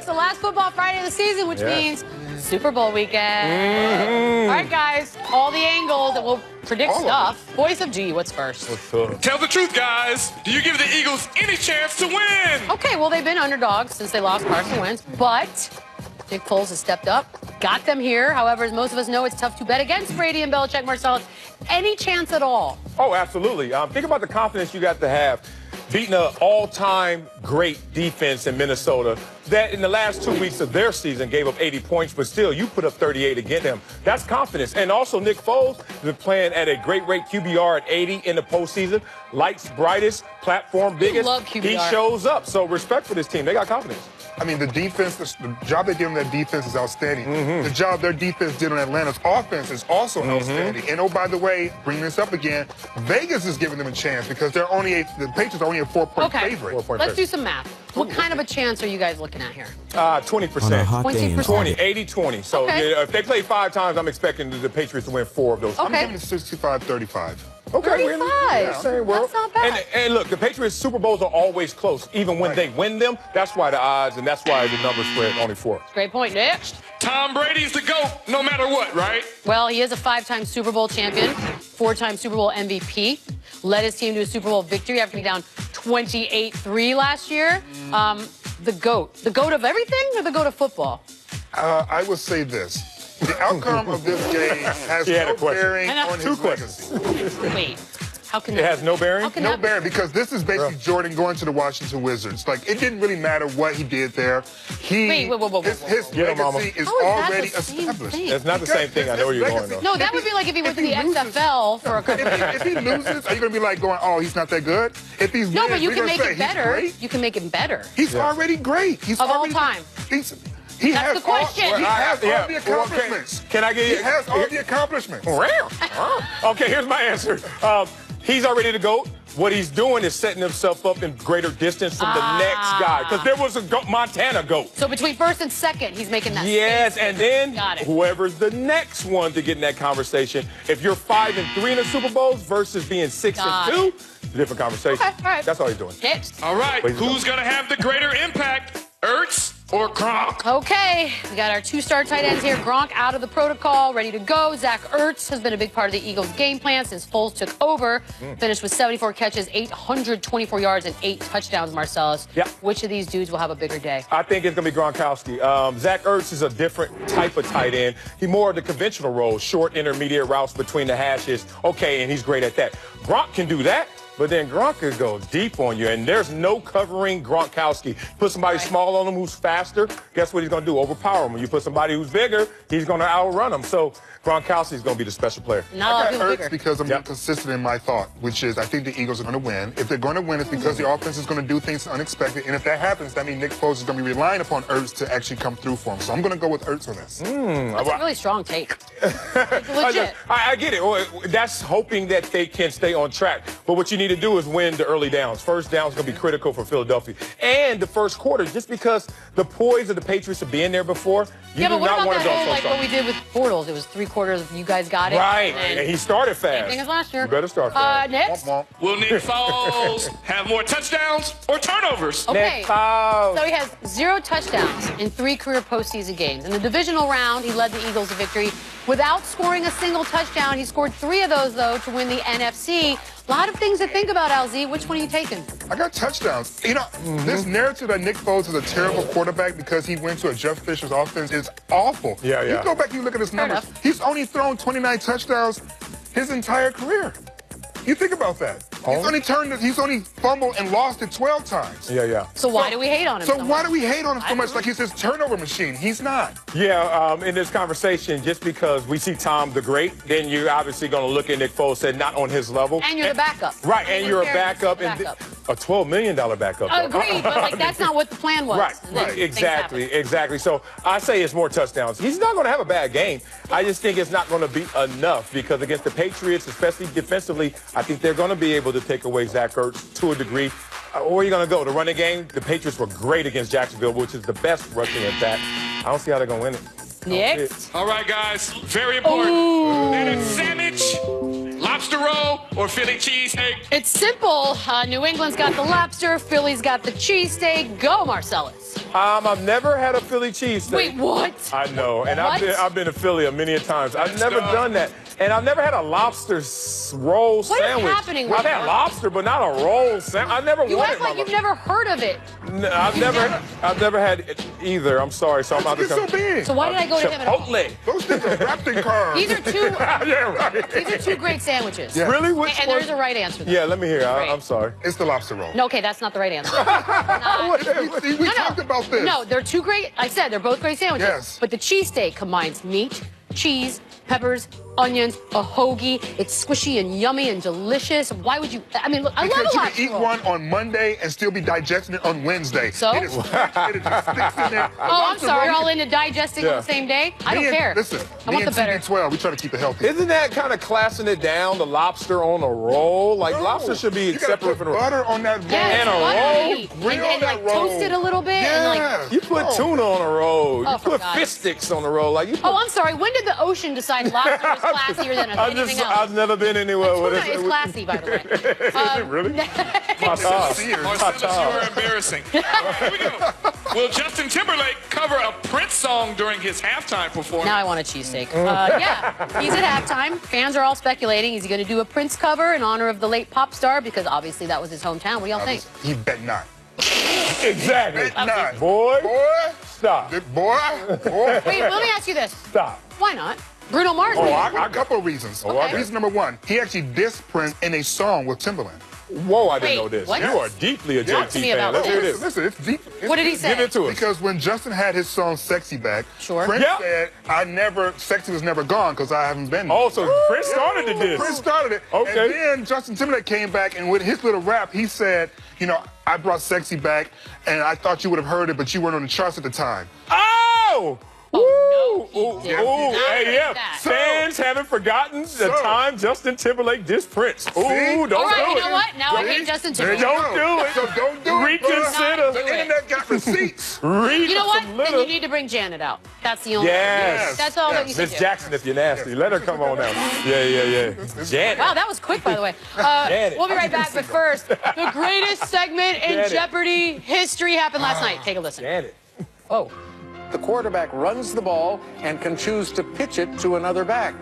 it's the last football Friday of the season, which means Super Bowl weekend. All right, guys, all the angles, and we'll predict stuff. Voice of G, what's first? Tell the truth, guys. Do you give the Eagles any chance to win? Okay, well, they've been underdogs since they lost Carson Wentz, but Nick Foles has stepped up, got them here. However, as most of us know, it's tough to bet against Brady and Belichick. Marcellus, any chance at all? Oh, absolutely. Think about the confidence you got to have beating an all-time great defense in Minnesota that in the last 2 weeks of their season gave up 80 points, but still you put up 38 against them. That's confidence. And also Nick Foles has been playing at a great rate, QBR at 80 in the postseason. Lights brightest, platform biggest. Love QBR. He shows up. So respect for this team. They got confidence. I mean, the defense, the job they did on that defense is outstanding. The job their defense did on Atlanta's offense is also outstanding. And oh, by the way, bringing this up again, Vegas is giving them a chance because the Patriots are only a 4-point favorite. Let's do some math. What kind of a chance are you guys looking at here? 20%. 20%. 80-20. So if they play 5 times, I'm expecting the Patriots to win 4 of those. I'm giving it 65-35. Okay, 35. Yeah, same world. That's not bad. And look, the Patriots Super Bowls are always close, even when they win them. That's why the odds, and that's why the numbers spread only 4. Great point. Next. Tom Brady's the GOAT no matter what, right? Well, he is a 5-time Super Bowl champion, 4-time Super Bowl MVP, led his team to a Super Bowl victory after being down 28-3 last year. The GOAT. The GOAT of everything or the GOAT of football? I will say this. The outcome of this game has no bearing on his legacy. Wait, how can it has no bearing? No bearing, because this is basically Jordan going to the Washington Wizards. Like, it didn't really matter what he did there. His legacy is already established. It's not the same thing. I know where you're going, though. No, that would be like if he went to the XFL for a couple years. If he loses, are you going to be like going, oh, he's not that good? If he's no, but you can make it better. You can make it better. He's already great. He's of already, all time. He That's has the question. He has all the accomplishments. Can I get you? He has all the accomplishments. Okay, here's my answer. He's already the GOAT. What he's doing is setting himself up in greater distance from the next guy. Because there was a Montana GOAT. So between first and second, he's making that Yes, space. and then Got it. whoever's the next one to get in that conversation. If you're 5-3 in the Super Bowls versus being 6-2, it's a different conversation. Okay, all right. That's all he's doing. Next. All right, who's going to have the greater impact? Ertz or Gronk? Okay, we got our 2-star tight ends here. Gronk out of the protocol, ready to go. Zach Ertz has been a big part of the Eagles' game plan since Foles took over. Finished with 74 catches, 824 yards, and 8 touchdowns, Marcellus. Yeah. Which of these dudes will have a bigger day? I think it's going to be Gronkowski. Zach Ertz is a different type of tight end. He's more of the conventional role, short, intermediate routes between the hashes. Okay, and he's great at that. Gronk can do that. But then Gronk could go deep on you, and there's no covering Gronkowski. Put somebody small on him who's faster, guess what he's going to do? Overpower him. When you put somebody who's bigger, he's going to outrun him. So Gronkowski's going to be the special player. Not I got Ertz because I'm consistent in my thought, which is I think the Eagles are going to win. If they're going to win, it's because the offense is going to do things unexpected. And if that happens, that means Nick Foles is going to be relying upon Ertz to actually come through for him. So I'm going to go with Ertz on this. That's a really strong take. Legit. I get it. Well, that's hoping that they can stay on track. But what you need to do is win the early downs. First down is going to be critical for Philadelphia. And the first quarter, just because the poise of the Patriots have been there before, you do not want to go so like what we did with Bortles? It was 3 quarters. You guys got it. Right. And he started fast. Same thing as last year. You better start fast. Next. Will Nick Foles have more touchdowns or turnovers? Okay. Nick Foles. So he has 0 touchdowns in 3 career postseason games. In the divisional round, he led the Eagles to victory without scoring a single touchdown. He scored 3 of those, though, to win the NFC. A lot of things to think about, LZ. Which one are you taking? I got touchdowns. You know, this narrative that Nick Foles is a terrible quarterback because he went to a Jeff Fisher's offense is awful. Yeah. You go back and you look at his numbers. He's only thrown 29 touchdowns his entire career. You think about that. He's only fumbled and lost it 12 times. Yeah. So why do we hate on him so much? Why do we hate on him so much? Like he's this turnover machine. He's not. Yeah, in this conversation, just because we see Tom the Great, then you're obviously going to look at Nick Foles and not on his level. And you're the backup. Right, and you're a backup. And a $12 million backup. Agreed, but like that's not what the plan was. Right. Exactly. So I say it's more touchdowns. He's not going to have a bad game. I just think it's not going to be enough because against the Patriots, especially defensively, I think they're going to be able to take away Zach Ertz to a degree. Where are you going to go? The running game? The Patriots were great against Jacksonville, which is the best rushing attack. I don't see how they're going to win it. Next. All right, guys. Very important. And it's sandwich. lobster roll or Philly cheesesteak? It's simple. New England's got the lobster, Philly's got the cheesesteak. Go, Marcellus. I've never had a Philly cheesesteak. Wait, what? I know, and What? I've been to Philly many a times. I've Let's never go. done that, and I've never had a lobster roll What is sandwich. happening with I've had you? lobster, but not a roll sandwich. I never You wanted act like my you've never heard of it. I've never had it either. I'm sorry, so I'm about to It's so come. big. So why did I go to him at all? Chipotle. Those things are wrapped in carbs. These are two. Yeah, right. These are two great sandwiches. Yeah. Really? Which And one? there's a right answer. Though. Yeah, let me hear. Great. I'm sorry. It's the lobster roll. No, okay, that's not the right answer. Not. We talked about this. No, they're two great. I said they're both great sandwiches. Yes. But the cheesesteak combines meat, cheese, peppers, onions, a hoagie. It's squishy and yummy and delicious. Why would you? I mean, look, I love Because a you lobster can eat roll. one on Monday and still be digesting it on Wednesday. So? It is fresh, it just sticks in there. Oh, I'm sorry. You're all into digesting on the same day. I don't care. Listen, I want the better. TB12, we try to keep it healthy. Isn't that kind of classing it down? The lobster on a roll, like No. lobster should be You gotta separate put from the butter on that roll. Yes, And a buttery. roll? Grill and that like roll. toast it a little bit. And like, Yes. You put Oh. tuna on a roll. Oh, You for put God's fish sticks on a roll. Like you put, oh, I'm sorry. When did the ocean decide lobster was classier than anything else? I've never been anywhere with Tuna it. is classy, by the way. Is it really? My God. Sears. Marcellus, you are embarrassing. Here we go. Will Justin Timberlake cover a Prince song during his halftime performance? Now I want a cheesesteak. Yeah, he's at halftime. Fans are all speculating. Is he going to do a Prince cover in honor of the late pop star? Because obviously that was his hometown. What do y'all think? He bet not. Exactly. Bet not. Boy, Boy. stop. Boy. Boy. Wait, let me ask you this. Stop. Why not? Bruno Mars. Oh, did. a couple of reasons. Okay. Reason number one, he actually dissed Prince in a song with Timbaland. Whoa, I didn't Wait, know this. what? You are deeply a Talk JT to me fan. about Let's hear this. this. Listen, it's deep. What did he say? Give it to us. Because when Justin had his song Sexy back, Sure. Prince Yeah. said, Sexy was never gone because I haven't been. Oh, so Prince started to this. Prince started it. Okay. And then Justin Timberlake came back, and with his little rap, he said, I brought Sexy back, and I thought you would have heard it, but you weren't on the charts at the time. Oh! Oh, no, Ooh, he did ooh, not hey, do yeah. that. Fans haven't forgotten the time Justin Timberlake dissed Prince. Ooh, don't All right, do you it. know what? Now I See? hate Justin There you Timberlake. Don't go. do it. So don't do it. Reconsider. Do The it. internet got receipts. Read You know what? some Then little. you need to bring Janet out. That's the only. Yes. That's all that you can Miss do. Jackson, if you're nasty, let her come on out. Yeah. Janet. Wow, that was quick, by the way. Janet. We'll be right back, but first, the greatest segment in Janet. Jeopardy history happened last night. Take a listen. Janet. Whoa. The quarterback runs the ball and can choose to pitch it to another back.